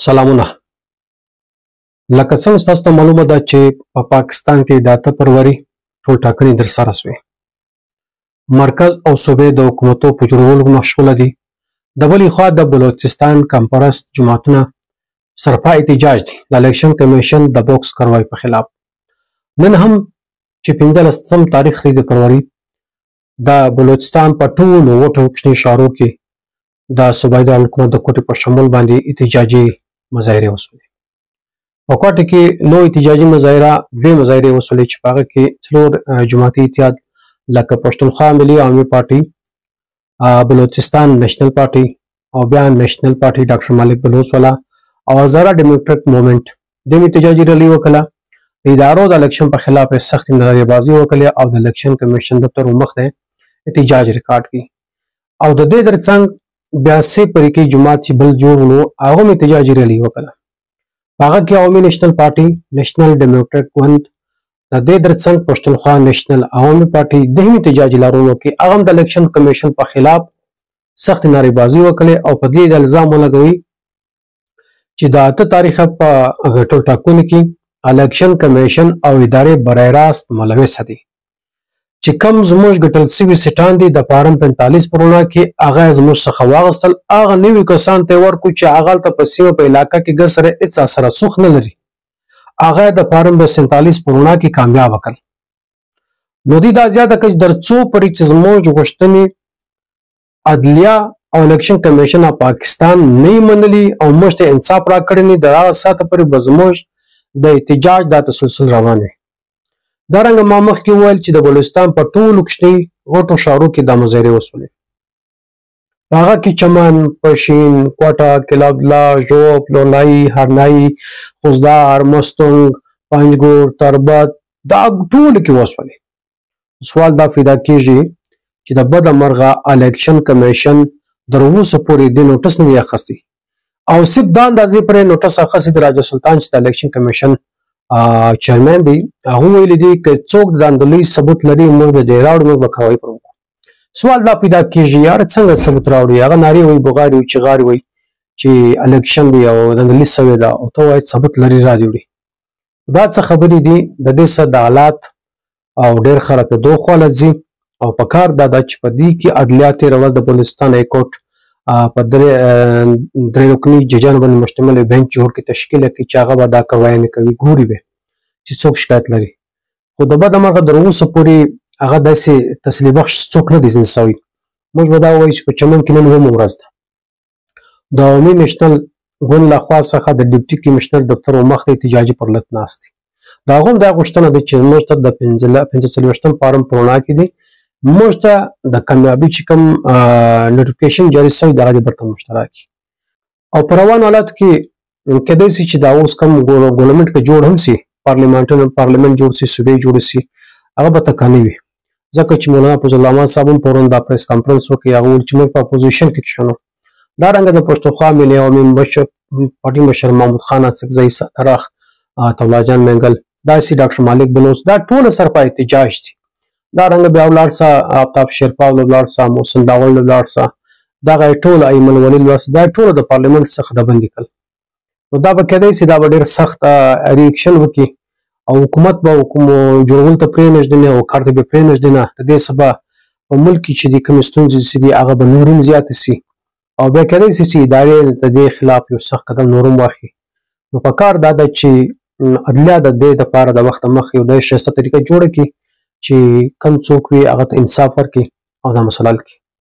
سلامونه. لکه څنګه تاسو ته معلومه ده چې په پاکستان کې د 8 فروری ټول ټاکنې در سره شوې. مرکز او صوبې د حکومتو په جوړولو مشغوله دي. د بلې خوا د بلوچستان کمپرست جماعتونه سرپا احتجاج دي د الیکشن کمیشن د بوکس کاروای په خلاف. نن هم چې 15 تاریخ د فروری د بلوچستان په ټولو وټو کوچني شهرو کې د صوبایي دارالحکومت د کوټې په شمول باندې احتجاجي مظاهرې وشولې. په کوټه کې لوی احتجاجي مظاهره دوه مظاهرې وشولې چې په هغه کې څلور جماعتي اتحاد لکه پښتونخوا ملي عوامي پارټي، بلوچستان نېشنل پارټي او بیا نېشنل پارټي ډاکټر مالک بلوچ والا او هزاره ډیموکریټک موومېنټ د احتجاجي ریلی وکړه. ادارو د الیکشن په خلاف سخت نظریه‌بازي وکړه او د الیکشن کمیشن دفتر مخ ته احتجاج ریکارډ کړي. او د دې ترڅنګ بیا سه پریکي جماعت چې بل جوړ نو هغه احتجاجي ریلی وکړه. هغه کې عوامي نېشنل پارټي، نېشنل ډیموکریټک ګوند، د دې ترڅنګ پښتونخوا نېشنل عوامي پارټي د احتجاجي لارونو کې هغه د الیکشن کمیشن په خلاف سخت نارې وکړي او په دې الزام ولګوي چې د 8 تاریخ په ټول ټاکنو کې الیکشن کمیشن او ادارې برای راست ملوث دي. چې کم زموږ ګټل سوي سټان دي د فارم 45 پرونا کې هغه زموږ څخه واغستل، هغه نوي کسان ته ورکو چې هغه ته په سیمه په علاقه کې ګر سره هیڅ سره سوخ نه لري. هغه د فارم 47 پرونا کې کامیاب وکړ. نو دې دا زیاته کچ درڅو پرې چې زموږ غوښتنې عدلیه او الیکشن کمیشن پاکستان نه منلي او موږ ته انصاف راکړی نه، د هغه ساته پرې به زموږ د احتجاج د تسلسل روان وي. دا رنګ ما مخکې وویل چې د بلوچستان په ټولو کوچني غټو ښارو کې دا مظاهرې وشولې. په هغه کې چمن، پشین، کوټه، کلاب الله، ژوب، لولایي، هرنایي، خوزدار، مستونګ، پنجګور، تربت دا ټولو کې وشولې. سوال دا پیدا کېږي چې د بده مرغه الیکشن کمیشن تر اوسه پورې د نوټس نه دی اخیستی او صرف دا اندازې پرې نوټس اخیستی د راجا سلطان چې د الیکشن کمیشن چیرمن دی. هغه ویلي دي که څوک د داندلي ثبوت لري موږ به دې راوړو، موږ به کاروایي پر وکړو. سوال دا پیدا کېږي یار څنګه ثبوت راوړي؟ هغه نارې وایي، بغارې وایي، چغارې وایي چې الیکشن دی او داندلي سوې ده او ته وایې ثبوت لري را دې وړي. دا څه خبرې دي؟ د دې څه د حالات او ډېر خرابېدو خوا له ځي او په کار دا ده چې په دې کې عدلیه تېرول د بلوچستان هایکورټ په درې رکني ججانو باندې مشتمل بینچ جوړ کړي، تشکیل کړي چې هغه به دا کاروایي کوي، ګوري به چې څوک شکایت لري. خو د بده مرغه تر اوسه پورې هغه داسې تسلي بخش څوک نه دي ځین سوي. موږ به دا ووایو چې په چمن کې نن اومه ورځ ده د عوامي نېشنل ګوند له خوا څخه د ډیپټي کمیشنر دفتر مخ ته احتجاجي پرلط ناست دي. د هغوی دا غوښتنه ده چې موږ ته د 45 فارم پرونا کې دي موږ ته د کامیابي چې کوم نوټیفیکیشن جاری شوی د هغه برته مشترکي او په روانو حالاتو کې کېدای شي چې دا اوس کوم ګورنمنټ کې جوړ هم سي، پارلیمنت جوړ سي، صوبې جوړ سي، هغه به تکاني وي. ځکه چې مولانا فضل الله احمد صاحب هم پرون دا پریس کانفرنس وکړي، هغه ویل چې موږ په اپوزیشن کې کښېنو. دا رنګه د پښتونخوا ملي عوامي پارټي مشر محمود خان اسکزی، سراخ تولا جان منګل، داسې ډاکټر مالک بلوچ، دا ټول سره په احتجاج دي. دا رنګ بیا ولاړ سه آفتاب شیرپا ولاړ سه، محسن داول ولاړ سه، دغه ټول ایمن ولي ولاړ سه، دا ټول د پارلیمنت څخه د بندي کړل. نو دا به کېدای شي دا به ډېر سخت ریاکشن وکړي او حکومت به کوم جوړولو ته پرېنږدي نه او کار ته به پرېنږدي نه. د دې سبا په ملک کې چې د کومې ستونزې چې دي هغه به نور هم زیاتې سي او بیا کېدای شي چې ادارې د دې خلاف یو سخت قدم نور هم واخلي. نو په کار دا ده چې عدلیه د دې دپاره د وخت مخکې یو د ښایسته طریقه جوړه کړي چې کم څوک وي هغه ته انصاف ورکړي او دا مسله حل کړي.